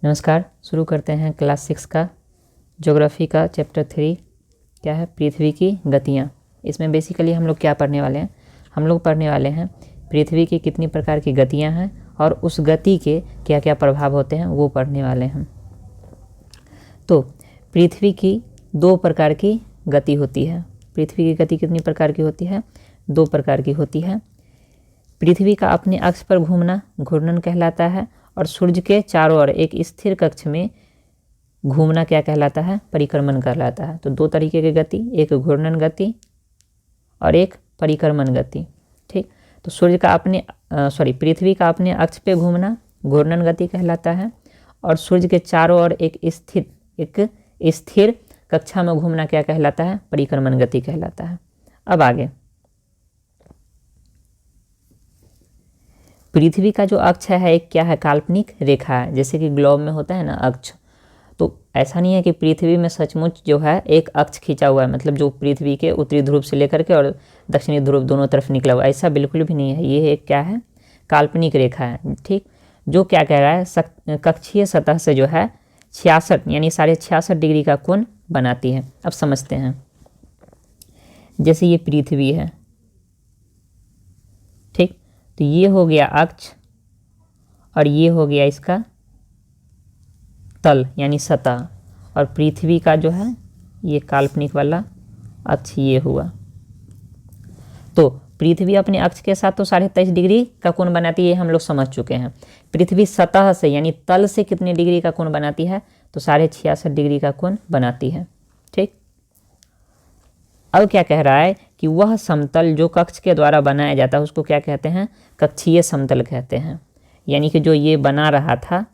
नमस्कार। शुरू करते हैं क्लास 6 का ज्योग्राफी का चैप्टर 3 क्या है, पृथ्वी की गतियाँ। इसमें बेसिकली हम लोग क्या पढ़ने वाले हैं, हम लोग पढ़ने वाले हैं पृथ्वी की कितनी प्रकार की गतियाँ हैं और उस गति के क्या क्या प्रभाव होते हैं वो पढ़ने वाले हैं। तो पृथ्वी की दो प्रकार की गति होती है। पृथ्वी की गति कितनी प्रकार की होती है? दो प्रकार की होती है। पृथ्वी का अपने अक्ष पर घूमना घूर्णन कहलाता है और सूर्य के चारों ओर एक स्थिर कक्ष में घूमना क्या कहलाता है? परिक्रमण कहलाता है। तो दो तरीके की गति, एक घूर्णन गति और एक परिक्रमण गति। ठीक, तो सूर्य का अपने पृथ्वी का अपने अक्ष पे घूमना घूर्णन गति कहलाता है और सूर्य के चारों ओर एक स्थिर कक्षा में घूमना क्या कहलाता है? परिक्रमण गति कहलाता है। अब आगे, पृथ्वी का जो अक्ष है एक क्या है? काल्पनिक रेखा है, जैसे कि ग्लोब में होता है ना अक्ष। तो ऐसा नहीं है कि पृथ्वी में सचमुच जो है एक अक्ष खींचा हुआ है, मतलब जो पृथ्वी के उत्तरी ध्रुव से लेकर के और दक्षिणी ध्रुव दोनों तरफ निकला हुआ, ऐसा बिल्कुल भी नहीं है। ये एक क्या है? काल्पनिक रेखा है। ठीक, जो क्या कह रहा है, कक्षीय सतह से जो है 66 यानी 66.5 डिग्री का कोण बनाती है। अब समझते हैं, जैसे ये पृथ्वी है, ठीक, तो ये हो गया अक्ष और ये हो गया इसका तल यानी सतह, और पृथ्वी का जो है ये काल्पनिक वाला अक्ष ये हुआ। तो पृथ्वी अपने अक्ष के साथ तो 23.5 डिग्री का कोण बनाती है, ये हम लोग समझ चुके हैं। पृथ्वी सतह से यानी तल से कितने डिग्री का कोण बनाती है? तो 66.5 डिग्री का कोण बनाती है। ठीक, अब क्या कह रहा है कि वह समतल जो कक्ष के द्वारा बनाया जाता है उसको क्या कहते हैं? कक्षीय समतल कहते हैं। यानी कि जो ये बना रहा था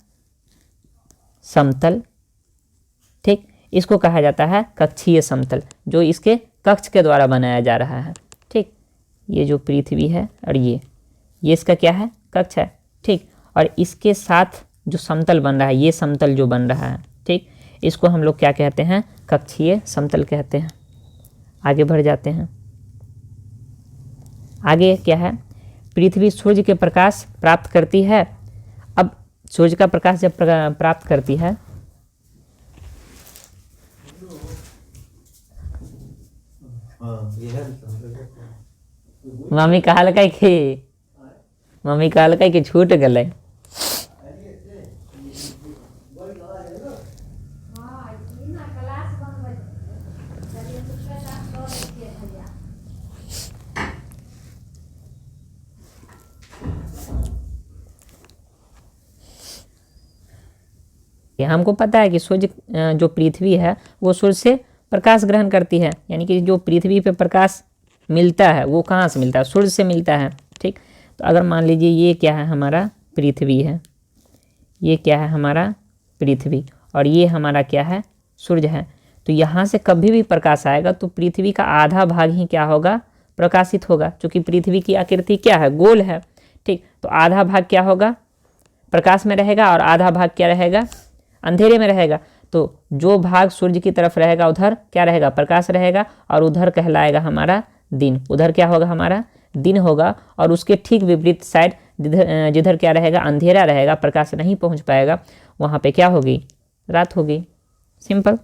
समतल, ठीक, इसको कहा जाता है कक्षीय समतल, जो इसके कक्ष के द्वारा बनाया जा रहा है। ठीक, ये जो पृथ्वी है और ये इसका क्या है? कक्ष है। ठीक, और इसके साथ जो समतल बन रहा है, ये समतल जो बन रहा है, ठीक, इसको हम लोग क्या कहते हैं? कक्षीय समतल कहते हैं। आगे बढ़ जाते हैं। आगे क्या है? पृथ्वी सूर्य के प्रकाश प्राप्त करती है। अब सूर्य का प्रकाश जब प्राप्त करती है, मम्मी कहल कि छूट गए। हमको पता है कि सूर्य जो पृथ्वी है वो सूर्य से प्रकाश ग्रहण करती है, यानी कि जो पृथ्वी पे प्रकाश मिलता है वो कहाँ से मिलता है? सूर्य से मिलता है। ठीक, तो अगर मान लीजिए ये क्या है? हमारा पृथ्वी है, ये क्या है? हमारा पृथ्वी, और ये हमारा क्या है? सूर्य है। तो यहाँ से कभी भी प्रकाश आएगा तो पृथ्वी का आधा भाग ही क्या होगा? प्रकाशित होगा, क्योंकि पृथ्वी की आकृति क्या है? गोल है। ठीक, तो आधा भाग क्या होगा? प्रकाश में रहेगा और आधा भाग क्या रहेगा? अंधेरे में रहेगा। तो जो भाग सूर्य की तरफ रहेगा उधर क्या रहेगा? प्रकाश रहेगा, और उधर कहलाएगा हमारा दिन। उधर क्या होगा? हमारा दिन होगा। और उसके ठीक विपरीत साइड जिधर क्या रहेगा? अंधेरा रहेगा, प्रकाश नहीं पहुंच पाएगा, वहाँ पे क्या होगी? रात होगी। सिंपल।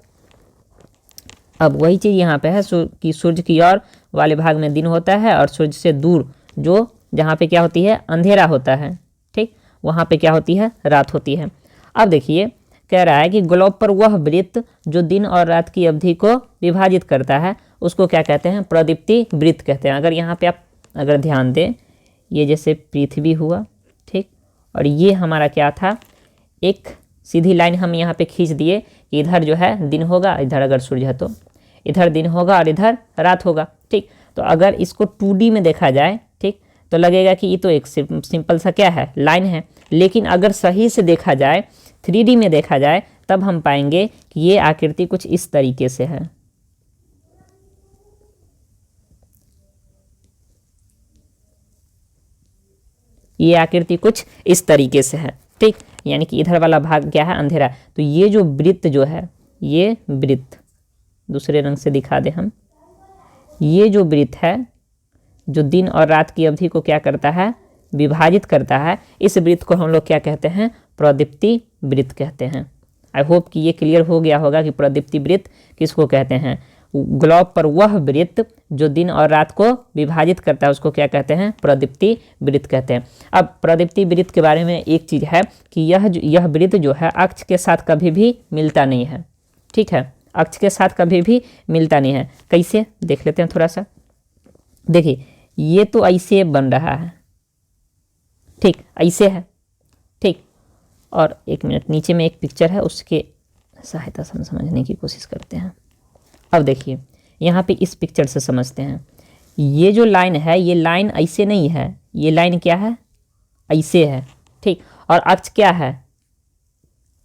अब वही चीज़ यहाँ पे है कि सूर्य की ओर वाले भाग में दिन होता है और सूर्य से दूर जो जहाँ पे क्या होती है? अंधेरा होता है। ठीक, वहाँ पे क्या होती है? रात होती है। अब देखिए, कह रहा है कि ग्लोब पर वह वृत्त जो दिन और रात की अवधि को विभाजित करता है उसको क्या कहते हैं? प्रदीप्ति वृत्त कहते हैं। अगर यहाँ पे आप अगर ध्यान दें, ये जैसे पृथ्वी हुआ, ठीक, और ये हमारा क्या था? एक सीधी लाइन हम यहाँ पे खींच दिए कि इधर जो है दिन होगा, इधर अगर सूर्य है तो इधर दिन होगा और इधर रात होगा। ठीक, तो अगर इसको 2D में देखा जाए, ठीक, तो लगेगा कि ये तो एक सिंपल सा क्या है? लाइन है। लेकिन अगर सही से देखा जाए, 3D में देखा जाए, तब हम पाएंगे कि ये आकृति कुछ इस तरीके से है। ये आकृति कुछ इस तरीके से है। ठीक, यानी कि इधर वाला भाग क्या है? अंधेरा। तो ये जो वृत्त जो है, ये वृत्त दूसरे रंग से दिखा दे हम, ये जो वृत्त है जो दिन और रात की अवधि को क्या करता है? विभाजित करता है, इस वृत्त को हम लोग क्या कहते हैं, प्रदीप्ति वृत्त कहते हैं। आई होप कि ये क्लियर हो गया होगा कि प्रदीप्ति वृत्त किसको कहते हैं। ग्लोब पर वह वृत्त जो दिन और रात को विभाजित करता है उसको क्या कहते हैं, प्रदीप्ति वृत्त कहते हैं। अब प्रदीप्ति वृत्त के बारे में एक चीज़ है कि यह वृत्त जो है अक्ष के साथ कभी भी मिलता नहीं है, ठीक है, अक्ष के साथ कभी भी मिलता नहीं है। कैसे देख लेते हैं थोड़ा सा। देखिए ये तो ऐसे बन रहा है, ठीक, ऐसे है, ठीक, और एक मिनट नीचे में एक पिक्चर है, उसके सहायता से हम समझने की कोशिश करते हैं। अब देखिए यहाँ पे इस पिक्चर से समझते हैं। ये जो लाइन है ये लाइन ऐसे नहीं है, ये लाइन क्या है, ऐसे है, ठीक, और अक्ष क्या है,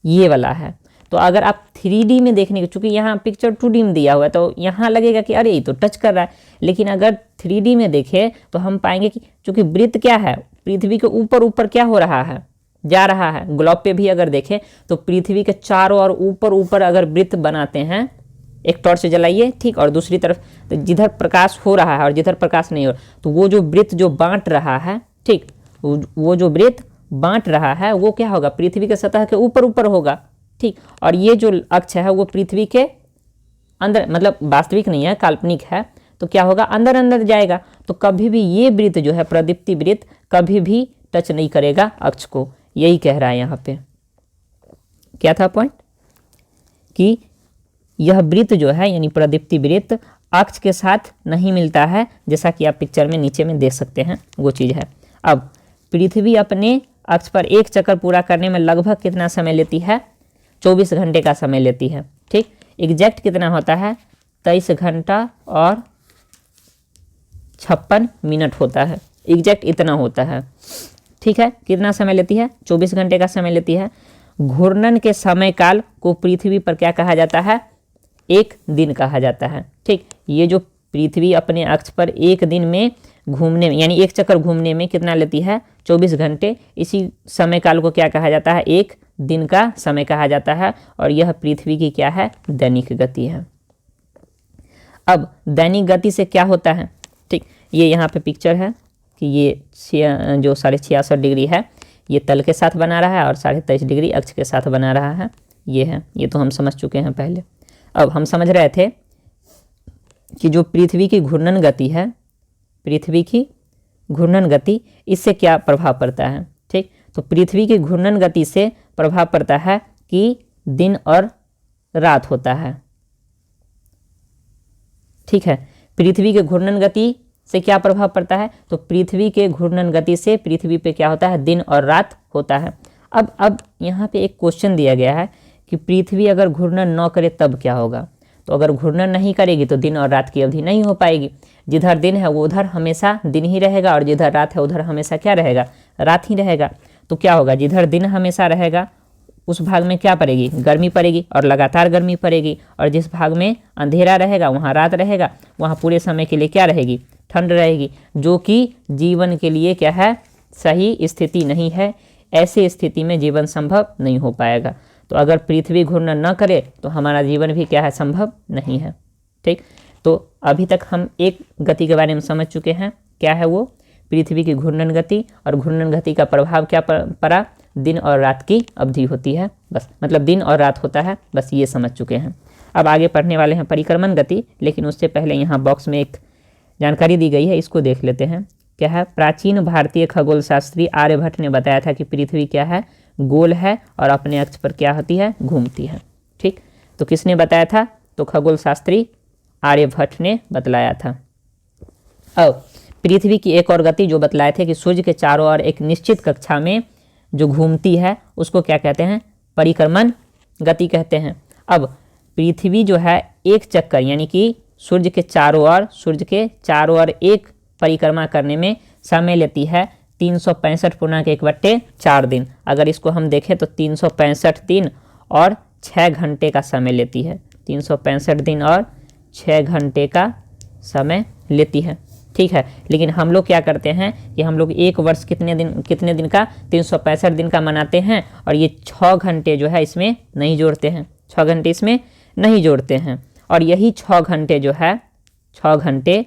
ये वाला है। तो अगर आप 3D में देखने के, चूँकि यहाँ पिक्चर 2D में दिया हुआ है तो यहाँ लगेगा कि अरे ये तो टच कर रहा है, लेकिन अगर 3D में देखें तो हम पाएंगे कि चूँकि वृत्त क्या है, पृथ्वी के ऊपर ऊपर क्या हो रहा है, जा रहा है। ग्लोब पे भी अगर देखें तो पृथ्वी के चारों और ऊपर ऊपर अगर वृत्त बनाते हैं, एक टॉर्च जलाइए, ठीक, और दूसरी तरफ तो जिधर प्रकाश हो रहा है और जिधर प्रकाश नहीं हो रहा, तो वो जो वृत्त जो बांट रहा है, ठीक, वो जो वृत्त बांट रहा है वो क्या होगा, पृथ्वी के सतह के ऊपर ऊपर होगा, ठीक, और ये जो अक्ष है वो पृथ्वी के अंदर, मतलब वास्तविक नहीं है, काल्पनिक है, तो क्या होगा, अंदर अंदर जाएगा। तो कभी भी ये वृत्त जो है प्रदीप्ति वृत्त कभी भी टच नहीं करेगा अक्ष को, यही कह रहा है यहाँ पे। क्या था पॉइंट, कि यह वृत्त जो है यानी प्रदीप्ति वृत्त अक्ष के साथ नहीं मिलता है, जैसा कि आप पिक्चर में नीचे में देख सकते हैं, वो चीज़ है। अब पृथ्वी अपने अक्ष पर एक चक्कर पूरा करने में लगभग कितना समय लेती है, 24 घंटे का समय लेती है, ठीक। एग्जैक्ट कितना होता है, 23 घंटा और 56 मिनट होता है, एग्जैक्ट इतना होता है, ठीक है। कितना समय लेती है, 24 घंटे का समय लेती है। घूर्णन के समय काल को पृथ्वी पर क्या कहा जाता है, एक दिन कहा जाता है, ठीक। ये जो पृथ्वी अपने अक्ष पर एक दिन में घूमने में यानी एक चक्कर घूमने में कितना लेती है, 24 घंटे, इसी समय काल को क्या कहा जाता है, एक दिन का समय कहा जाता है। और यह पृथ्वी की क्या है, दैनिक गति है। अब दैनिक गति से क्या होता है, ठीक, ये यहाँ पे पिक्चर है कि ये जो 66.5 डिग्री है ये तल के साथ बना रहा है और 23.5 डिग्री अक्ष के साथ बना रहा है, ये है, ये तो हम समझ चुके हैं पहले। अब हम समझ रहे थे कि जो पृथ्वी की घूर्णन गति है, पृथ्वी की घूर्णन गति, इससे क्या प्रभाव पड़ता है, ठीक। तो पृथ्वी की घूर्णन गति से प्रभाव पड़ता है कि दिन और रात होता है, ठीक है। पृथ्वी के घूर्णन गति से क्या प्रभाव पड़ता है, तो पृथ्वी के घूर्णन गति से पृथ्वी पे क्या होता है, दिन और रात होता है। अब यहाँ पे एक क्वेश्चन दिया गया है कि पृथ्वी अगर घूर्णन न करे तब क्या होगा। तो अगर घूर्णन नहीं करेगी तो दिन और रात की अवधि नहीं हो पाएगी। जिधर दिन है वो उधर हमेशा दिन ही रहेगा और जिधर रात है उधर हमेशा क्या रहेगा, रात ही रहेगा। तो क्या होगा, जिधर दिन हमेशा रहेगा उस भाग में क्या पड़ेगी, गर्मी पड़ेगी और लगातार गर्मी पड़ेगी, और जिस भाग में अंधेरा रहेगा वहाँ रात रहेगा, वहाँ पूरे समय के लिए क्या रहेगी, ठंड रहेगी, जो कि जीवन के लिए क्या है, सही स्थिति नहीं है। ऐसे स्थिति में जीवन संभव नहीं हो पाएगा। तो अगर पृथ्वी घूर्णन न करे तो हमारा जीवन भी क्या है, संभव नहीं है, ठीक। तो अभी तक हम एक गति के बारे में समझ चुके हैं, क्या है वो, पृथ्वी की घूर्णन गति, और घूर्णन गति का प्रभाव क्या पड़ा, दिन और रात की अवधि होती है, बस, मतलब दिन और रात होता है, बस ये समझ चुके हैं। अब आगे पढ़ने वाले हैं परिक्रमण गति, लेकिन उससे पहले यहाँ बॉक्स में एक जानकारी दी गई है, इसको देख लेते हैं। क्या है, प्राचीन भारतीय खगोल शास्त्री आर्यभट्ट ने बताया था कि पृथ्वी क्या है, गोल है और अपने अक्ष पर क्या होती है, घूमती है, ठीक। तो किसने बताया था, तो खगोल शास्त्री आर्यभट्ट ने बतलाया था। अब पृथ्वी की एक और गति जो बतलाए थे कि सूर्य के चारों ओर एक निश्चित कक्षा में जो घूमती है उसको क्या कहते हैं, परिक्रमण गति कहते हैं। अब पृथ्वी जो है एक चक्कर यानी कि सूर्य के चारों ओर एक परिक्रमा करने में समय लेती है 365.1/4 दिन। अगर इसको हम देखें तो 365 दिन और 6 घंटे का समय लेती है, 365 दिन और 6 घंटे का समय लेती है, ठीक है। लेकिन हम लोग क्या करते हैं कि हम लोग एक वर्ष कितने दिन का, 365 दिन का मनाते हैं, और ये 6 घंटे जो है इसमें नहीं जोड़ते हैं, 6 घंटे इसमें नहीं जोड़ते हैं। और यही 6 घंटे जो है, 6 घंटे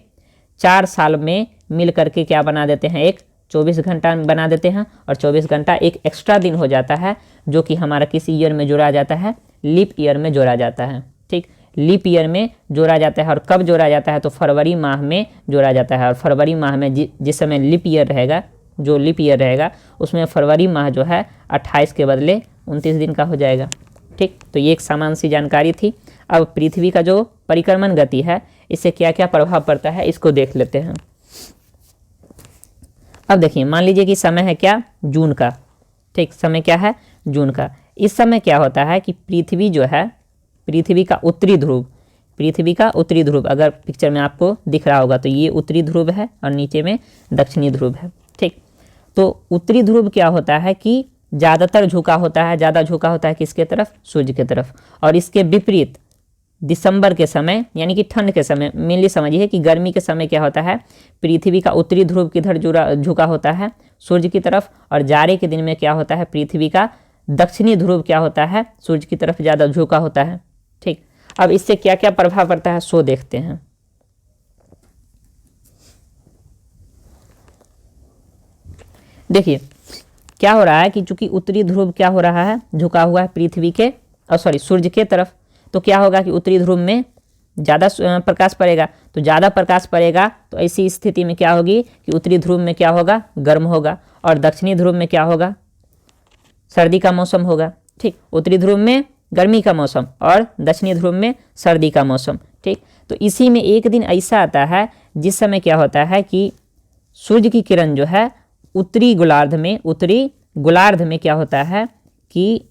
4 साल में मिल करके क्या बना देते हैं, एक 24 घंटा बना देते हैं और 24 घंटा एक एक्स्ट्रा दिन हो जाता है जो कि हमारा किसी ईयर में जोड़ा जाता है, लीप ईयर में जोड़ा जाता है। ठीक, लीप ईयर में जोड़ा जाता है। और कब जोड़ा जाता है? तो फरवरी माह में जोड़ा जाता है। और फरवरी माह में जिस समय लीप ईयर रहेगा, जो लीप ईयर रहेगा उसमें फरवरी माह जो है 28 के बदले 29 दिन का हो जाएगा। ठीक, तो ये एक सामान्य सी जानकारी थी। अब पृथ्वी का जो परिक्रमण गति है इससे क्या क्या प्रभाव पड़ता है इसको देख लेते हैं। अब देखिए, मान लीजिए कि समय है क्या? जून का। ठीक, समय क्या है? जून का। इस समय क्या होता है कि पृथ्वी जो है, पृथ्वी का उत्तरी ध्रुव, अगर पिक्चर में आपको दिख रहा होगा तो ये उत्तरी ध्रुव है और नीचे में दक्षिणी ध्रुव है। ठीक, तो उत्तरी ध्रुव क्या होता है कि ज़्यादातर झुका होता है, ज़्यादा झुका होता है किसके तरफ? सूर्य के तरफ। और इसके विपरीत दिसंबर के समय यानी कि ठंड के समय, मेनली समझिए कि गर्मी के समय क्या होता है, पृथ्वी का उत्तरी ध्रुव किधर झुका होता है? सूर्य की तरफ। और जाड़े के दिन में क्या होता है? पृथ्वी का दक्षिणी ध्रुव क्या होता है? सूर्य की तरफ ज़्यादा झुका होता है। ठीक, अब इससे क्या क्या प्रभाव पड़ता है सो देखते हैं। देखिए क्या हो रहा है कि चूंकि उत्तरी ध्रुव क्या हो रहा है? झुका हुआ है पृथ्वी के सूर्य के तरफ। तो क्या होगा कि उत्तरी ध्रुव में ज़्यादा प्रकाश पड़ेगा। तो ज़्यादा प्रकाश पड़ेगा तो ऐसी स्थिति में क्या होगी कि उत्तरी ध्रुव में क्या होगा? गर्म होगा। और दक्षिणी ध्रुव में क्या होगा? सर्दी का मौसम होगा। ठीक, उत्तरी ध्रुव में गर्मी का मौसम और दक्षिणी ध्रुव में सर्दी का मौसम। ठीक, तो इसी में एक दिन ऐसा आता है जिस समय क्या होता है कि सूर्य की किरण जो है उत्तरी गोलार्ध में क्या होता है कि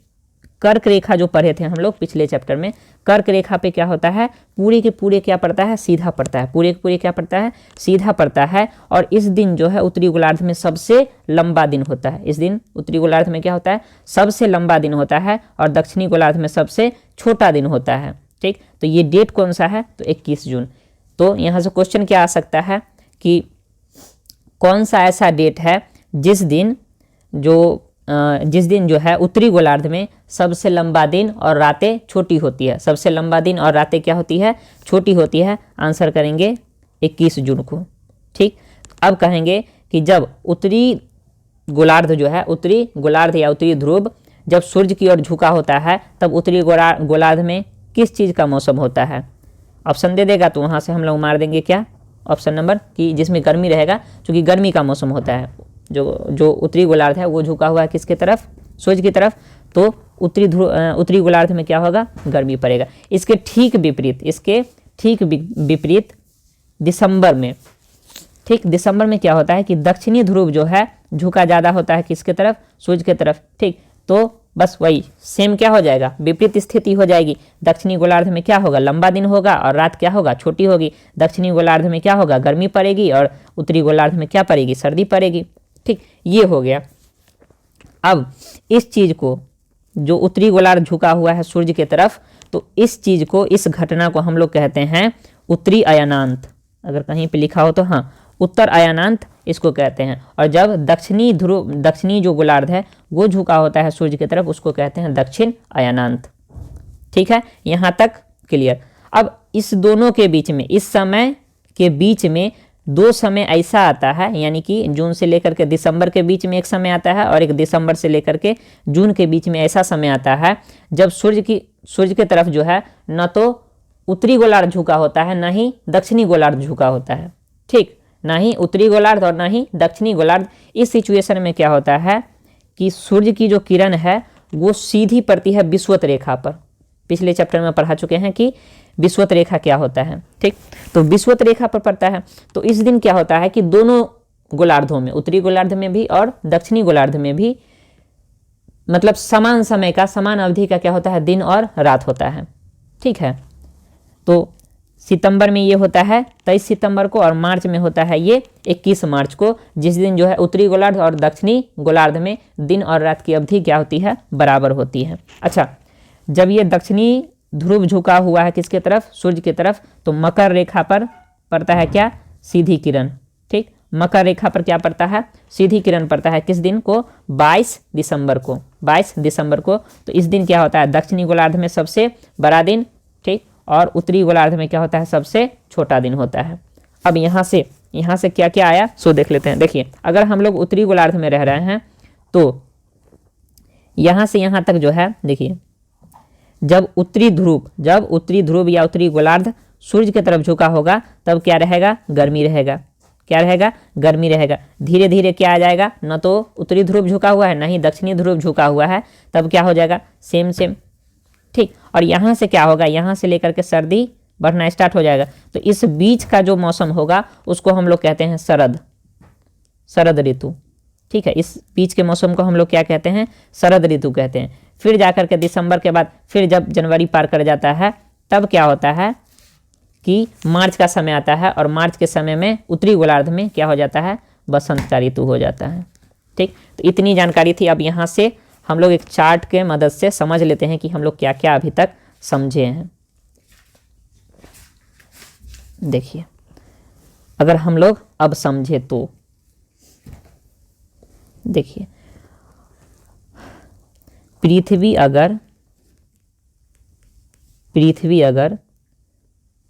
कर्क रेखा जो पढ़े थे हम लोग पिछले चैप्टर में, कर्क रेखा पे क्या होता है? पूरे के पूरे क्या पड़ता है? सीधा पड़ता है। पूरे के पूरे क्या पड़ता है? सीधा पड़ता है। और इस दिन जो है उत्तरी गोलार्ध में सबसे लंबा दिन होता है। इस दिन उत्तरी गोलार्ध में क्या होता है? सबसे लंबा दिन होता है। और दक्षिणी गोलार्ध में सबसे छोटा दिन होता है। ठीक, तो ये डेट कौन सा है? तो 21 जून। तो यहाँ से क्वेश्चन क्या आ सकता है कि कौन सा ऐसा डेट है जिस दिन जो है उत्तरी गोलार्ध में सबसे लंबा दिन और रातें छोटी होती है। सबसे लंबा दिन और रातें क्या होती है? छोटी होती है। आंसर करेंगे 21 जून को। ठीक, अब कहेंगे कि जब उत्तरी गोलार्ध जो है, उत्तरी गोलार्ध या उत्तरी ध्रुव जब सूर्य की ओर झुका होता है तब उत्तरी गोलार्ध में किस चीज़ का मौसम होता है? ऑप्शन दे देगा तो वहाँ से हम लोग मार देंगे क्या? ऑप्शन नंबर कि जिसमें गर्मी रहेगा, क्योंकि गर्मी का मौसम होता है। जो उत्तरी गोलार्ध है वो झुका हुआ है किसके तरफ? सूर्य की तरफ। तो उत्तरी गोलार्ध में क्या होगा? गर्मी पड़ेगा। इसके ठीक विपरीत दिसंबर में, ठीक, दिसंबर में क्या होता है कि दक्षिणी ध्रुव जो है झुका ज़्यादा होता है किसके तरफ? सूर्य के तरफ। ठीक, तो बस वही सेम क्या हो जाएगा? विपरीत स्थिति हो जाएगी। दक्षिणी गोलार्ध में क्या होगा? लंबा दिन होगा और रात क्या होगा? छोटी होगी। दक्षिणी गोलार्ध में क्या होगा? गर्मी पड़ेगी और उत्तरी गोलार्ध में क्या पड़ेगी? सर्दी पड़ेगी। ठीक, ये हो गया। अब इस चीज़ को, जो उत्तरी गोलार्ध झुका हुआ है सूर्य की तरफ, तो इस चीज़ को, इस घटना को हम लोग कहते हैं उत्तरी अयनांत। अगर कहीं पे लिखा हो तो हाँ, उत्तर अयनांत इसको कहते हैं। और जब दक्षिणी जो गोलार्ध है वो झुका होता है सूर्य की तरफ, उसको कहते हैं दक्षिण अयनांत। ठीक है, यहाँ तक क्लियर। अब इस दोनों के बीच में, इस समय के बीच में दो समय ऐसा आता है, यानी कि जून से लेकर के दिसंबर के बीच में एक समय आता है और एक दिसंबर से लेकर के जून के बीच में ऐसा समय आता है जब सूर्य की तरफ जो है न तो उत्तरी गोलार्ध झुका होता है, न ही दक्षिणी गोलार्ध झुका होता है। ठीक, ना ही उत्तरी गोलार्ध और ना ही दक्षिणी गोलार्ध। इस सिचुएशन में क्या होता है कि सूर्य की जो किरण है वो सीधी पड़ती है विषुवत रेखा पर। पिछले चैप्टर में पढ़ा चुके हैं कि विषुवत रेखा क्या होता है। ठीक, तो विषुवत रेखा पर पड़ता है। तो इस दिन क्या होता है कि दोनों गोलार्धों में, उत्तरी गोलार्ध में भी और दक्षिणी गोलार्ध में भी, मतलब समान समय का, समान अवधि का क्या होता है? दिन और रात होता है। ठीक है, तो सितंबर में ये होता है 23 सितंबर को और मार्च में होता है ये 21 मार्च को, जिस दिन जो है उत्तरी गोलार्ध और दक्षिणी गोलार्ध में दिन और रात की अवधि क्या होती है? बराबर होती है। अच्छा, जब ये दक्षिणी ध्रुव झुका हुआ है किसके तरफ? सूर्य की तरफ, तो मकर रेखा पर पड़ता है क्या? सीधी किरण। ठीक, मकर रेखा पर क्या पड़ता है? सीधी किरण पड़ता है। किस दिन को? 22 दिसंबर को। 22 दिसंबर को। तो इस दिन क्या होता है? दक्षिणी गोलार्ध में सबसे बड़ा दिन, ठीक, और उत्तरी गोलार्ध में क्या होता है? सबसे छोटा दिन होता है। अब यहाँ से यहाँ से क्या क्या आया सो देख लेते हैं। देखिए अगर हम लोग उत्तरी गोलार्ध में रह रहे हैं तो यहाँ से यहाँ तक जो है, देखिए जब उत्तरी ध्रुव या उत्तरी गोलार्ध सूर्य की तरफ झुका होगा तब क्या रहेगा, गर्मी रहेगा। क्या रहेगा, गर्मी रहेगा। धीरे धीरे क्या आ जाएगा, न तो उत्तरी ध्रुव झुका हुआ है, न ही दक्षिणी ध्रुव झुका हुआ है, तब क्या हो जाएगा, सेम सेम। ठीक, और यहाँ से क्या होगा, यहाँ से लेकर के सर्दी बढ़ना स्टार्ट हो जाएगा। तो इस बीच का जो मौसम होगा उसको हम लोग कहते हैं शरद ऋतु। ठीक है, इस बीच के मौसम को हम लोग क्या कहते हैं, शरद ऋतु कहते हैं। फिर जाकर के दिसंबर के बाद फिर जब जनवरी पार कर जाता है तब क्या होता है कि मार्च का समय आता है, और मार्च के समय में उत्तरी गोलार्ध में क्या हो जाता है, बसंत का ऋतु हो जाता है। ठीक, तो इतनी जानकारी थी। अब यहाँ से हम लोग एक चार्ट के मदद से समझ लेते हैं कि हम लोग क्या क्या अभी तक समझे हैं। देखिए अगर हम लोग अब समझे तो देखिए,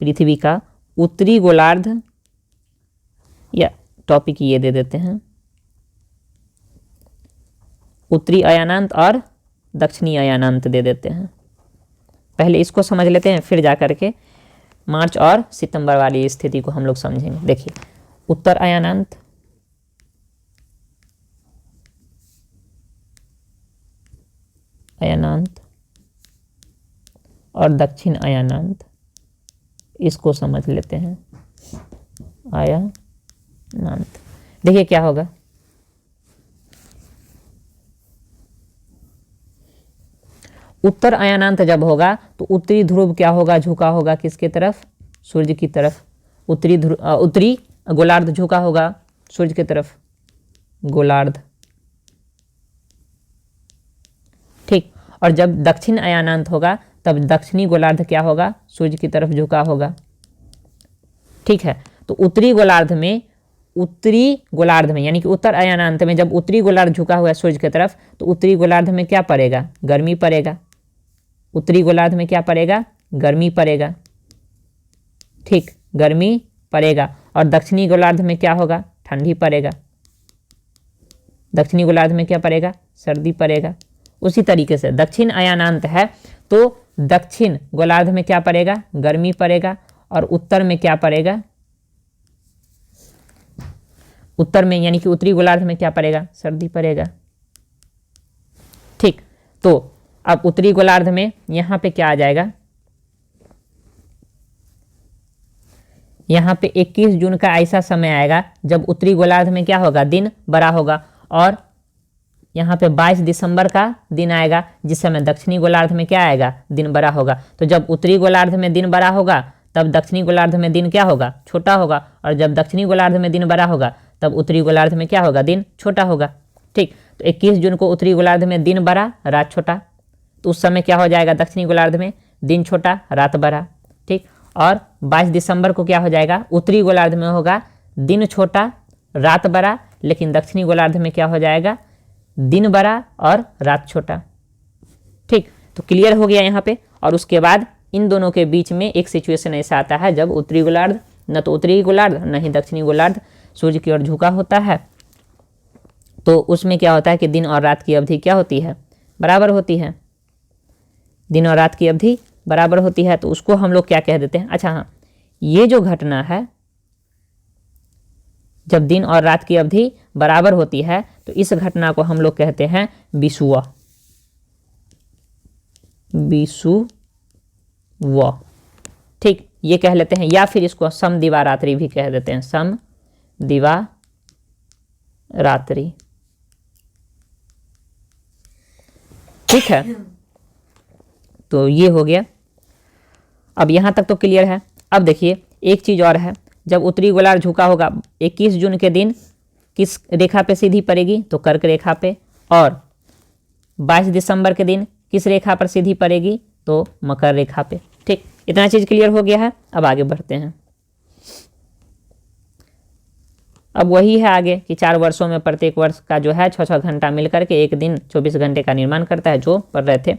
पृथ्वी का उत्तरी गोलार्ध, या टॉपिक ये दे देते हैं, उत्तरी अयानांत और दक्षिणी अयानांत दे देते हैं। पहले इसको समझ लेते हैं, फिर जाकर के मार्च और सितंबर वाली स्थिति को हम लोग समझेंगे। देखिए उत्तर अयानांत, और दक्षिण अयानांत, इसको समझ लेते हैं। अयानांत, देखिए क्या होगा, उत्तर अयानांत जब होगा तो उत्तरी ध्रुव क्या होगा, झुका होगा किसके तरफ, सूर्य की तरफ। उत्तरी गोलार्ध झुका होगा सूर्य की तरफ, गोलार्ध। ठीक, और जब दक्षिण अयानांत होगा तब दक्षिणी गोलार्ध क्या होगा, सूर्य की तरफ झुका होगा। ठीक है, तो उत्तरी गोलार्ध में यानी कि उत्तर अयानांत में जब उत्तरी गोलार्ध झुका हुआ है सूर्य की तरफ, तो उत्तरी गोलार्ध में क्या पड़ेगा, गर्मी पड़ेगा। उत्तरी गोलार्ध में क्या पड़ेगा, गर्मी पड़ेगा। ठीक, गर्मी पड़ेगा। और दक्षिणी गोलार्ध में क्या होगा, ठंडी पड़ेगा। दक्षिणी गोलार्ध में क्या पड़ेगा, सर्दी पड़ेगा। उसी तरीके से दक्षिण अयानांत है तो दक्षिण गोलार्ध में क्या पड़ेगा, गर्मी पड़ेगा। और उत्तर में क्या पड़ेगा, उत्तर में यानी कि उत्तरी गोलार्ध में क्या पड़ेगा, सर्दी पड़ेगा। ठीक, तो अब उत्तरी गोलार्ध में यहां पे क्या आ जाएगा, यहां पे 21 जून का ऐसा समय आएगा जब उत्तरी गोलार्ध में क्या होगा, दिन बड़ा होगा। और यहाँ पे 22 दिसंबर का दिन आएगा जिस समय दक्षिणी गोलार्ध में क्या आएगा, दिन बड़ा होगा। तो जब उत्तरी गोलार्ध में दिन बड़ा होगा तब दक्षिणी गोलार्ध में दिन क्या होगा, छोटा होगा। और जब दक्षिणी गोलार्ध में दिन बड़ा होगा तब उत्तरी गोलार्ध में क्या होगा, दिन छोटा होगा। ठीक, तो 21 जून को उत्तरी गोलार्ध में दिन बड़ा, रात छोटा, तो उस समय क्या हो जाएगा, दक्षिणी गोलार्ध में दिन छोटा, रात बड़ा। ठीक, और 22 दिसंबर को क्या हो जाएगा, उत्तरी गोलार्ध में होगा दिन छोटा, रात बड़ा, लेकिन दक्षिणी गोलार्ध में क्या हो जाएगा, दिन बड़ा और रात छोटा। ठीक, तो क्लियर हो गया यहाँ पे। और उसके बाद इन दोनों के बीच में एक सिचुएशन ऐसा आता है जब उत्तरी गोलार्ध, न तो उत्तरी गोलार्ध न ही दक्षिणी गोलार्ध सूर्य की ओर झुका होता है, तो उसमें क्या होता है कि दिन और रात की अवधि क्या होती है, बराबर होती है। दिन और रात की अवधि बराबर होती है, तो उसको हम लोग क्या कह देते हैं। अच्छा हाँ, ये जो घटना है जब दिन और रात की अवधि बराबर होती है तो इस घटना को हम लोग कहते हैं विषुव। ठीक, ये कह लेते हैं, या फिर इसको समदिवारात्रि भी कह देते हैं, समदिवारात्रि। ठीक है, तो ये हो गया। अब यहां तक तो क्लियर है। अब देखिए एक चीज और है, जब उत्तरी गोलार्ध झुका होगा 21 जून के दिन किस रेखा पे सीधी पड़ेगी, तो कर्क रेखा पे। और 22 दिसंबर के दिन किस रेखा पर सीधी पड़ेगी, तो मकर रेखा पे। ठीक, इतना चीज क्लियर हो गया है। अब आगे बढ़ते हैं। अब वही है आगे कि 4 वर्षों में प्रत्येक वर्ष का जो है 6-6 घंटा मिलकर के एक दिन 24 घंटे का निर्माण करता है, जो पढ़ रहे थे,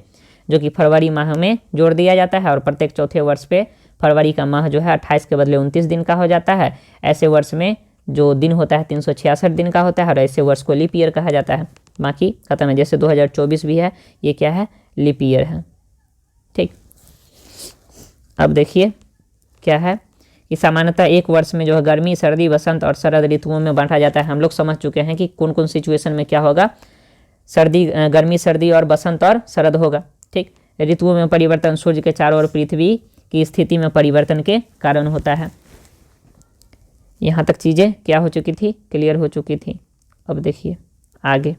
जो कि फरवरी माह में जोड़ दिया जाता है। और प्रत्येक चौथे वर्ष पे फरवरी का माह जो है 28 के बदले 29 दिन का हो जाता है। ऐसे वर्ष में जो दिन होता है 366 दिन का होता है और ऐसे वर्ष को लीप ईयर कहा जाता है। बाकी खत्म है, जैसे 2024 भी है, ये क्या है, लीप ईयर है। ठीक, अब देखिए क्या है कि सामान्यतः एक वर्ष में जो है गर्मी, सर्दी, बसंत और शरद ऋतुओं में बांटा जाता है। हम लोग समझ चुके हैं कि कौन कौन सिचुएशन में क्या होगा, गर्मी, सर्दी और बसंत और शरद होगा। ठीक, ऋतुओं में परिवर्तन सूर्य के चारों ओर पृथ्वी की स्थिति में परिवर्तन के कारण होता है। यहाँ तक चीज़ें क्या हो चुकी थी, क्लियर हो चुकी थी। अब देखिए आगे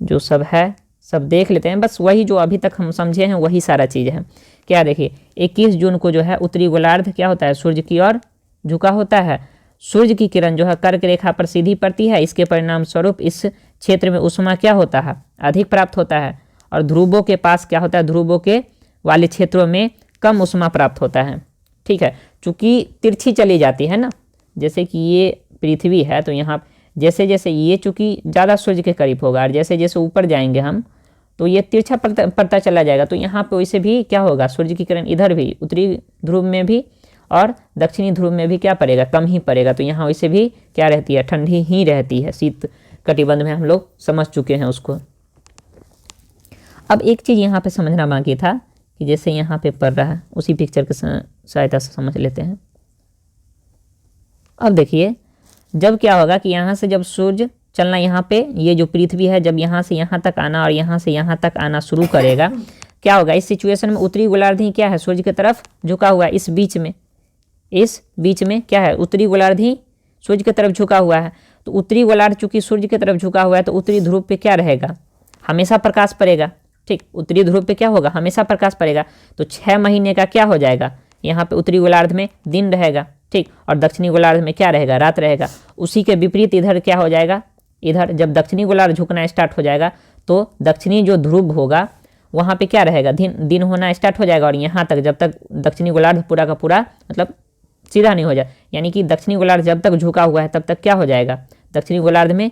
जो सब है सब देख लेते हैं, बस वही जो अभी तक हम समझे हैं वही सारा चीज़ है। क्या देखिए 21 जून को जो है उत्तरी गोलार्ध क्या होता है, सूर्य की ओर झुका होता है। सूर्य की किरण जो है कर्क रेखा पर सीधी पड़ती है। इसके परिणाम स्वरूप इस क्षेत्र में ऊष्मा क्या होता है, अधिक प्राप्त होता है। और ध्रुवों के पास क्या होता है, ध्रुवों के वाले क्षेत्रों में कम ऊष्मा प्राप्त होता है। ठीक है, चूँकि तिरछी चली जाती है ना, जैसे कि ये पृथ्वी है तो यहाँ जैसे जैसे ये चूँकि ज़्यादा सूर्य के करीब होगा और जैसे जैसे ऊपर जाएंगे हम तो ये तिरछा पड़ता चला जाएगा। तो यहाँ पे वैसे भी क्या होगा, सूर्य की किरण इधर भी उत्तरी ध्रुव में भी और दक्षिणी ध्रुव में भी क्या पड़ेगा, कम ही पड़ेगा। तो यहाँ वैसे भी क्या रहती है, ठंडी ही रहती है। शीत कटिबंध में हम लोग समझ चुके हैं उसको। अब एक चीज़ यहाँ पे समझना बाकी था कि जैसे यहाँ पे पड़ रहा है उसी पिक्चर की सहायता से समझ लेते हैं। अब देखिए जब क्या होगा कि यहाँ से जब सूर्य चलना, यहाँ पे ये जो पृथ्वी है जब यहाँ से यहाँ तक आना और यहाँ से यहाँ तक आना शुरू करेगा, क्या होगा इस सिचुएशन में उत्तरी गोलार्ध ही क्या है, सूर्य की तरफ झुका हुआ है। इस बीच में क्या है, उत्तरी गोलार्ध ही सूर्य की तरफ झुका हुआ है। तो उत्तरी गोलार्ध चूंकि सूर्य की तरफ झुका हुआ है तो उत्तरी ध्रुव पे क्या रहेगा, हमेशा प्रकाश पड़ेगा। ठीक, उत्तरी ध्रुव पे क्या होगा, हमेशा प्रकाश पड़ेगा। तो 6 महीने का क्या हो जाएगा, यहाँ पे उत्तरी गोलार्ध में दिन रहेगा। ठीक, और दक्षिणी गोलार्ध में क्या रहेगा, रात रहेगा। उसी के विपरीत इधर क्या हो जाएगा, इधर जब दक्षिणी गोलार्ध झुकना स्टार्ट हो जाएगा तो दक्षिणी जो ध्रुव होगा वहाँ पे क्या रहेगा, दिन होना स्टार्ट हो जाएगा। और यहाँ तक जब तक दक्षिणी गोलार्ध पूरा का पूरा मतलब सीधा नहीं हो जाए, यानी कि दक्षिणी गोलार्ध जब तक झुका हुआ है तब तक क्या हो जाएगा, दक्षिणी गोलार्ध में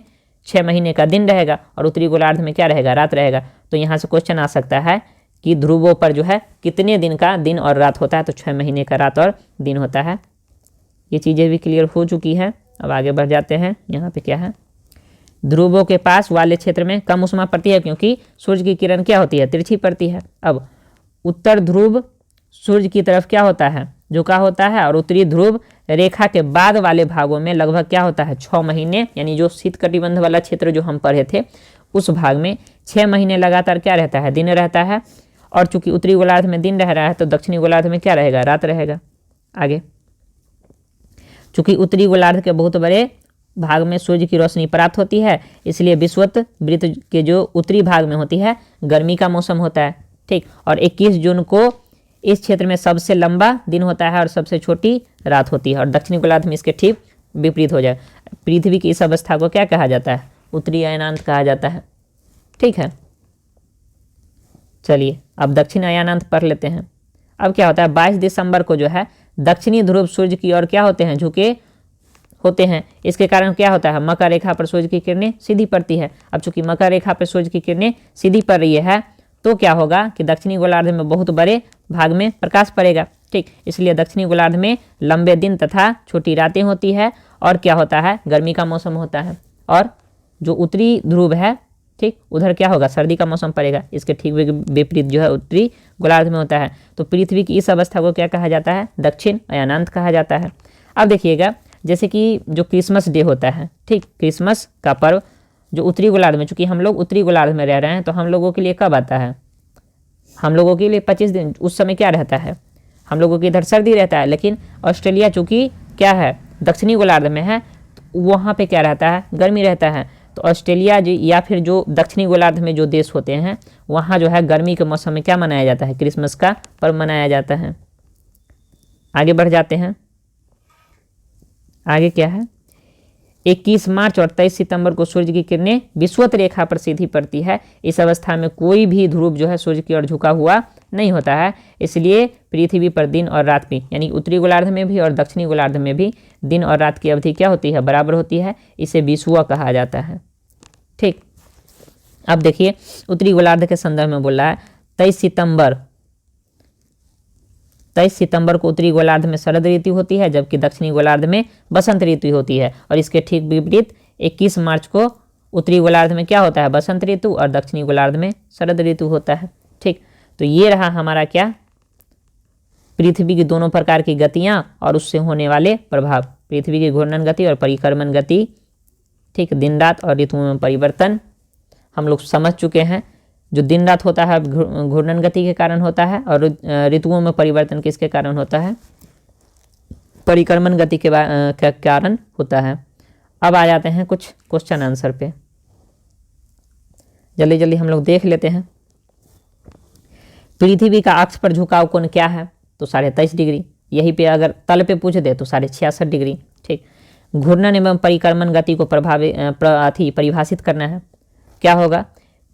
6 महीने का दिन रहेगा और उत्तरी गोलार्ध में क्या रहेगा, रात रहेगा। तो यहाँ से क्वेश्चन आ सकता है कि ध्रुवों पर जो है कितने दिन का दिन और रात होता है, तो 6 महीने का रात और दिन होता है। ये चीज़ें भी क्लियर हो चुकी है। अब आगे बढ़ जाते हैं। यहाँ पे क्या है, ध्रुवों के पास वाले क्षेत्र में कम ऊष्मा पड़ती है क्योंकि सूर्य की किरण क्या होती है, तिरछी पड़ती है। अब उत्तर ध्रुव सूर्य की तरफ क्या होता है, झुका होता है। और उत्तरी ध्रुव रेखा के बाद वाले भागों में लगभग क्या होता है, 6 महीने, यानी जो शीत कटिबंध वाला क्षेत्र जो हम पढ़े थे उस भाग में 6 महीने लगातार क्या रहता है, दिन रहता है। और चूंकि उत्तरी गोलार्ध में दिन रह रहा है तो दक्षिणी गोलार्ध में क्या रहेगा, रात रहेगा। आगे चूंकि उत्तरी गोलार्ध के बहुत बड़े भाग में सूर्य की रोशनी प्राप्त होती है, इसलिए विषुवत वृत्त के जो उत्तरी भाग में होती है गर्मी का मौसम होता है। ठीक, और 21 जून को इस क्षेत्र में सबसे लंबा दिन होता है और सबसे छोटी रात होती है। और दक्षिणी गोलार्ध में इसके ठीक विपरीत हो जाए। पृथ्वी की इस अवस्था को क्या कहा जाता है, उत्तरी अयनांत कहा जाता है। ठीक है, चलिए अब दक्षिण अयनांत पढ़ लेते हैं। अब क्या होता है, 22 दिसंबर को जो है दक्षिणी ध्रुव सूर्य की ओर क्या होते हैं, झुके होते हैं। इसके कारण क्या होता है, मकर रेखा पर सूर्य की किरणें सीधी पड़ती है। अब चूंकि मकर रेखा पर सूर्य की किरणें सीधी पड़ रही है तो क्या होगा कि दक्षिणी गोलार्ध में बहुत बड़े भाग में प्रकाश पड़ेगा। ठीक, इसलिए दक्षिणी गोलार्ध में लंबे दिन तथा छोटी रातें होती है और क्या होता है, गर्मी का मौसम होता है। और जो उत्तरी ध्रुव है ठीक, उधर क्या होगा, सर्दी का मौसम पड़ेगा। इसके ठीक विपरीत जो है उत्तरी गोलार्ध में होता है। तो पृथ्वी की इस अवस्था को क्या कहा जाता है, दक्षिण अयनांत कहा जाता है। अब देखिएगा जैसे कि जो क्रिसमस डे होता है, ठीक, क्रिसमस का पर्व जो उत्तरी गोलार्ध में, चूंकि हम लोग उत्तरी गोलार्ध में रह रहे हैं तो हम लोगों के लिए कब आता है, हम लोगों के लिए 25 दिन। उस समय क्या रहता है, हम लोगों के इधर सर्दी रहता है। लेकिन ऑस्ट्रेलिया चूंकि क्या है, दक्षिणी गोलार्ध में है, तो वहाँ पे क्या रहता है, गर्मी रहता है। तो ऑस्ट्रेलिया जो या फिर जो दक्षिणी गोलार्ध में जो देश होते हैं वहाँ जो है गर्मी के मौसम में क्या मनाया जाता है, क्रिसमस का पर्व मनाया जाता है। आगे बढ़ जाते हैं। आगे क्या है, 21 मार्च और 23 सितंबर को सूर्य की किरणें विषुवत रेखा पर सीधी पड़ती है। इस अवस्था में कोई भी ध्रुव जो है सूर्य की ओर झुका हुआ नहीं होता है। इसलिए पृथ्वी पर दिन और रात भी, यानी उत्तरी गोलार्ध में भी और दक्षिणी गोलार्ध में भी दिन और रात की अवधि क्या होती है, बराबर होती है। इसे विषुव कहा जाता है। ठीक, अब देखिए उत्तरी गोलार्ध के संदर्भ में बोल रहा है 23 23 सितंबर को उत्तरी गोलार्ध में शरद ऋतु होती है, जबकि दक्षिणी गोलार्ध में बसंत ऋतु होती है। और इसके ठीक विपरीत 21 मार्च को उत्तरी गोलार्ध में क्या होता है, बसंत ऋतु, और दक्षिणी गोलार्ध में शरद ऋतु होता है। ठीक, तो ये रहा हमारा क्या, पृथ्वी की दोनों प्रकार की गतियाँ और उससे होने वाले प्रभाव, पृथ्वी की घूर्णन गति और परिक्रमण गति। ठीक, दिन रात और ऋतुओं में परिवर्तन हम लोग समझ चुके हैं। जो दिन रात होता है घूर्णन गति के कारण होता है, और ऋतुओं में परिवर्तन किसके कारण होता है, परिक्रमण गति के कारण होता है। अब आ जाते हैं कुछ क्वेश्चन आंसर पे, जल्दी जल्दी हम लोग देख लेते हैं। पृथ्वी का अक्ष पर झुकाव कोण क्या है, तो 23.5 डिग्री। यहीं पे अगर तल पे पूछ दे तो 66.5 डिग्री। ठीक, घूर्णन एवं परिक्रमण गति को परिभाषित करना है, क्या होगा,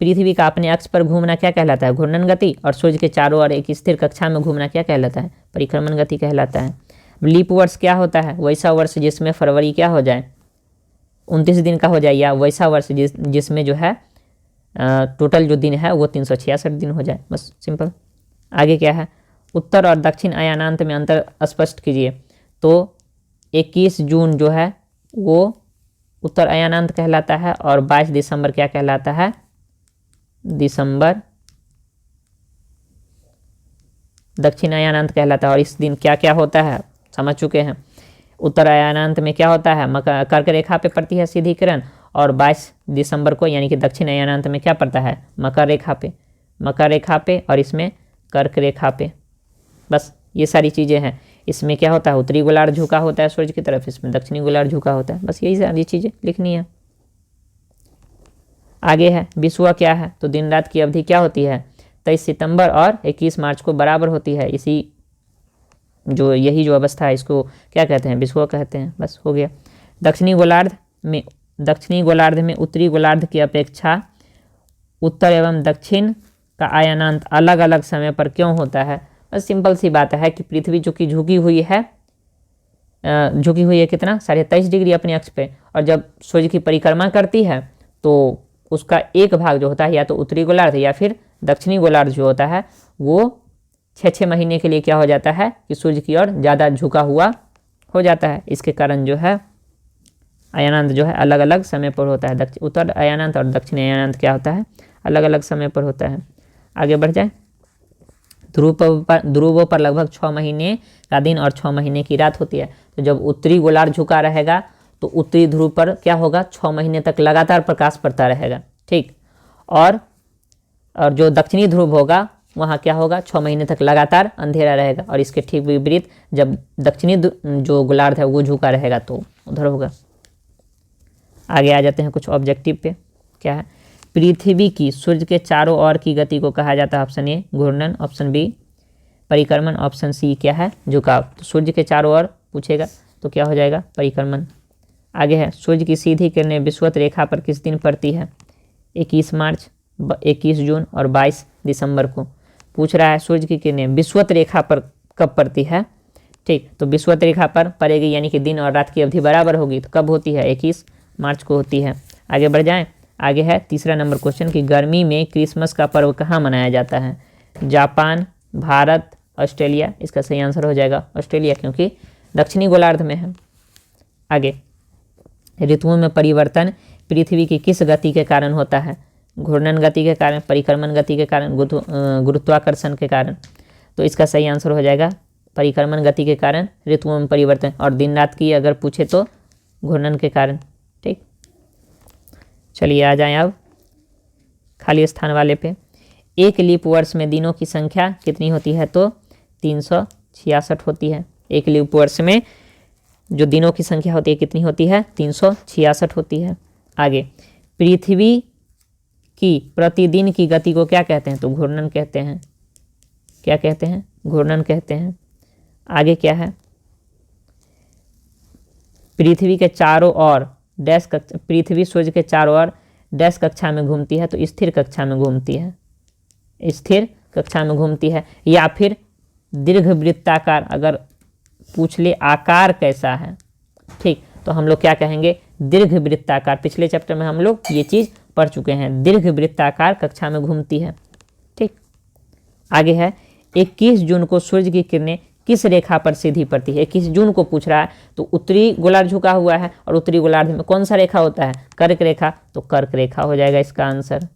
पृथ्वी का अपने अक्ष पर घूमना क्या कहलाता है, घूर्णन गति, और सूर्य के चारों ओर एक स्थिर कक्षा में घूमना क्या कहलाता है, परिक्रमण गति कहलाता है। लीप वर्ष क्या होता है, वैसा वर्ष जिसमें फरवरी क्या हो जाए, 29 दिन का हो जाए, या वैसा वर्ष जिसमें जो है टोटल जो दिन है वो 366 दिन हो जाए, बस सिंपल। आगे क्या है, उत्तर और दक्षिण अयानांत में अंतर स्पष्ट कीजिए। तो 21 जून जो है वो उत्तर अयानांत कहलाता है, और 22 दिसंबर क्या कहलाता है, दिसंबर दक्षिण अयानांत कहलाता है। और इस दिन क्या क्या होता है समझ चुके हैं। उत्तर अयानांत में क्या होता है, कर्क रेखा पे पड़ती है सीधी किरण, और 22 दिसंबर को यानी कि दक्षिण अयानांत में क्या पड़ता है, मकर रेखा पे, और इसमें कर्क रेखा पे। बस ये सारी चीज़ें हैं। इसमें क्या होता है, उत्तरी गोलार्ध झुका होता है सूर्य की तरफ, इसमें दक्षिणी गोलार्ध झुका होता है। बस यही सारी चीज़ें लिखनी है। आगे है विषुवत क्या है, तो दिन रात की अवधि क्या होती है, 23 सितंबर और 21 मार्च को बराबर होती है। यही जो अवस्था है इसको क्या कहते हैं, विषुवत कहते हैं। बस हो गया। दक्षिणी गोलार्ध में उत्तरी गोलार्ध की अपेक्षा उत्तर एवं दक्षिण का अयानांत अलग अलग समय पर क्यों होता है। बस सिंपल सी बात है कि पृथ्वी चूँकि झुकी हुई है कितना, 23.5 डिग्री अपने अक्ष पे, और जब सूर्य की परिक्रमा करती है तो उसका एक भाग जो होता है या तो उत्तरी गोलार्ध या फिर दक्षिणी गोलार्ध जो होता है वो 6 महीने के लिए क्या हो जाता है कि सूर्य की ओर ज़्यादा झुका हुआ हो जाता है। इसके कारण जो है अयानांत जो है अलग अलग समय पर होता है। उत्तर अयानांत और दक्षिण अयानांत क्या होता है, अलग अलग समय पर होता है। आगे बढ़ जाए। ध्रुवों पर लगभग 6 महीने का दिन और 6 महीने की रात होती है। तो जब उत्तरी गोलार्ध झुका रहेगा तो उत्तरी ध्रुव पर क्या होगा, 6 महीने तक लगातार प्रकाश पड़ता रहेगा। ठीक, और जो दक्षिणी ध्रुव होगा वहाँ क्या होगा, 6 महीने तक लगातार अंधेरा रहेगा। और इसके ठीक विपरीत जब दक्षिणी जो गोलार्ध है वो झुका रहेगा तो उधर होगा। आगे आ जाते हैं कुछ ऑब्जेक्टिव पे। क्या है, पृथ्वी की सूर्य के चारों ओर की गति को कहा जाता है, ऑप्शन ए घूर्णन, ऑप्शन बी परिक्रमण, ऑप्शन सी क्या है, झुकाव। तो सूर्य के चारों ओर पूछेगा तो क्या हो जाएगा, परिक्रमण। आगे है, सूर्य की सीधी किरणें विषुवत रेखा पर किस दिन पड़ती है, 21 मार्च, 21 जून और 22 दिसंबर को। पूछ रहा है सूर्य की किरणें विषुवत रेखा पर कब पड़ती है। ठीक, तो विषुवत रेखा पर पड़ेगी यानी कि दिन और रात की अवधि बराबर होगी, तो कब होती है, 21 मार्च को होती है। आगे बढ़ जाएं। आगे है तीसरा नंबर क्वेश्चन कि गर्मी में क्रिसमस का पर्व कहाँ मनाया जाता है, जापान, भारत, ऑस्ट्रेलिया। इसका सही आंसर हो जाएगा ऑस्ट्रेलिया, क्योंकि दक्षिणी गोलार्ध में है। आगे, ऋतुओं में परिवर्तन पृथ्वी की किस गति के कारण होता है, घूर्णन गति के कारण, परिक्रमण गति के कारण, गुरुत्वाकर्षण के कारण। तो इसका सही आंसर हो जाएगा परिक्रमण गति के कारण ऋतुओं में परिवर्तन, और दिन रात की अगर पूछे तो घूर्णन के कारण। ठीक, चलिए आ जाएं अब खाली स्थान वाले पे। एक लीप वर्ष में दिनों की संख्या कितनी होती है, तो 366 होती है। एक लीप वर्ष में जो दिनों की संख्या होती है कितनी होती है, 366 होती है। आगे, पृथ्वी की प्रतिदिन की गति को क्या कहते हैं, तो घूर्णन कहते हैं। क्या कहते हैं, घूर्णन कहते हैं। आगे क्या है, पृथ्वी के चारों ओर डैश कक्षा, पृथ्वी सूर्य के चारों ओर डैश कक्षा में घूमती है, तो स्थिर कक्षा में घूमती है, स्थिर कक्षा में घूमती है। या फिर दीर्घवृत्ताकार, अगर पूछ ले आकार कैसा है, ठीक, तो हम लोग क्या कहेंगे, दीर्घवृत्ताकार। पिछले चैप्टर में हम लोग ये चीज़ पढ़ चुके हैं, दीर्घवृत्ताकार कक्षा में घूमती है। ठीक, आगे है 21 जून को सूर्य की किरणें किस रेखा पर सीधी पड़ती है, किस जून को पूछ रहा है, तो उत्तरी गोलार्ध झुका हुआ है और उत्तरी गोलार्ध में कौन सा रेखा होता है, कर्क रेखा, तो कर्क रेखा हो जाएगा इसका आंसर।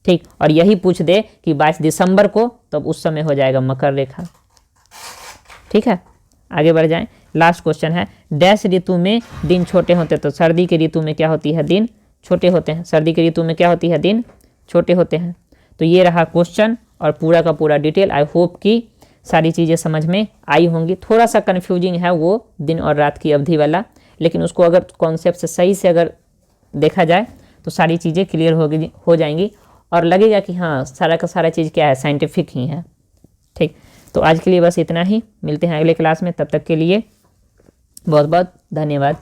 ठीक, और यही पूछ दे कि 22 दिसंबर को, तब उस समय हो जाएगा मकर रेखा। ठीक है, आगे बढ़ जाएं। लास्ट क्वेश्चन है, डैश ऋतु में दिन छोटे होते, तो सर्दी के ऋतु में क्या होती है, दिन छोटे होते हैं। सर्दी के ऋतु में क्या होती है, दिन छोटे होते हैं। तो ये रहा क्वेश्चन और पूरा का पूरा डिटेल। आई होप कि सारी चीज़ें समझ में आई होंगी। थोड़ा सा कन्फ्यूजिंग है वो दिन और रात की अवधि वाला, लेकिन उसको अगर कॉन्सेप्ट से सही से अगर देखा जाए तो सारी चीज़ें क्लियर हो जाएंगी और लगेगा कि हाँ सारा का सारा चीज़ क्या है, साइंटिफिक ही है। ठीक, तो आज के लिए बस इतना ही, मिलते हैं अगले क्लास में, तब तक के लिए बहुत बहुत धन्यवाद।